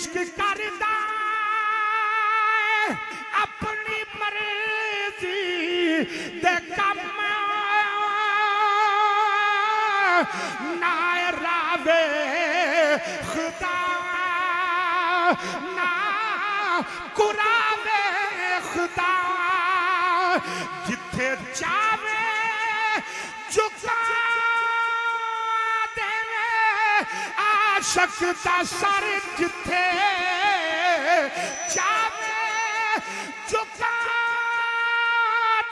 عشق کردا اپنی مرضی دے کم نہ راوے خدا نہ قراوے خدا جتھے چاہے چکا دے عاشق دا سر جتھے چاہے چکا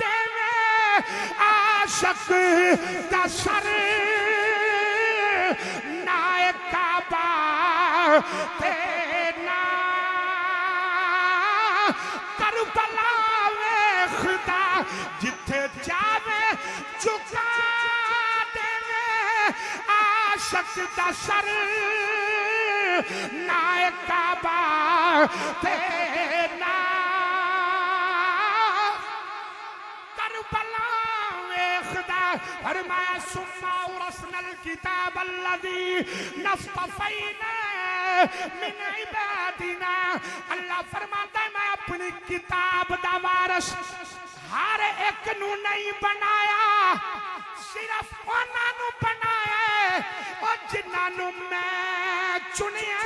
دے عاشق دا سر نہ کعبہ تے نہ کربلا ویکھدا جتھے جاوے چکا دے عاشق دا سر نہ کعبہ تے نہ کربلا ویکھدا فرمایا ثم اورثنا الكتاب الذي نصطفينا من عبادنا اللہ فرماتا ہے میں اپنی کتاب دا وارث ہر ایک نو نہیں بنایا صرف انہاں نو بنایا اور جنہاں نو میں چنیا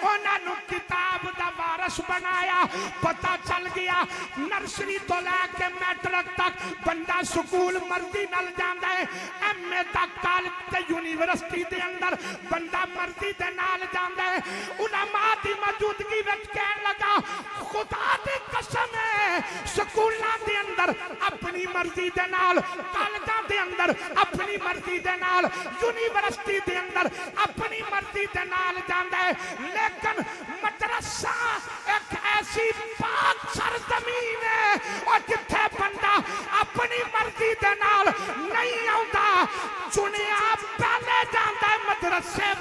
انہاں نو کتاب دا وارث بنایا پتہ چل گیا نرسری تو لے کے میٹرک تک بندہ سکول مرضی نال جاندا ہے ایم اے تک کالج تے یونیورسٹی دے اندر بندہ مرضی دے نال جاندا ہے علماء دی موجودگی وچ کہن لگا خدا دی قسم ہے سکولاں دے اندر اپنی مرضی دے نال کالجاں دے اندر اپنی مرضی دے نال یونیورسٹی دے اندر اپنی مرضی دے نال جاندا ہے لیکن مدرسہ ایک ایسی پاک سرزمین ہے اور جتھے بندہ اپنی مرضی دے نال نہیں آوندا چنیا پہلے جاندا ہے مدرسے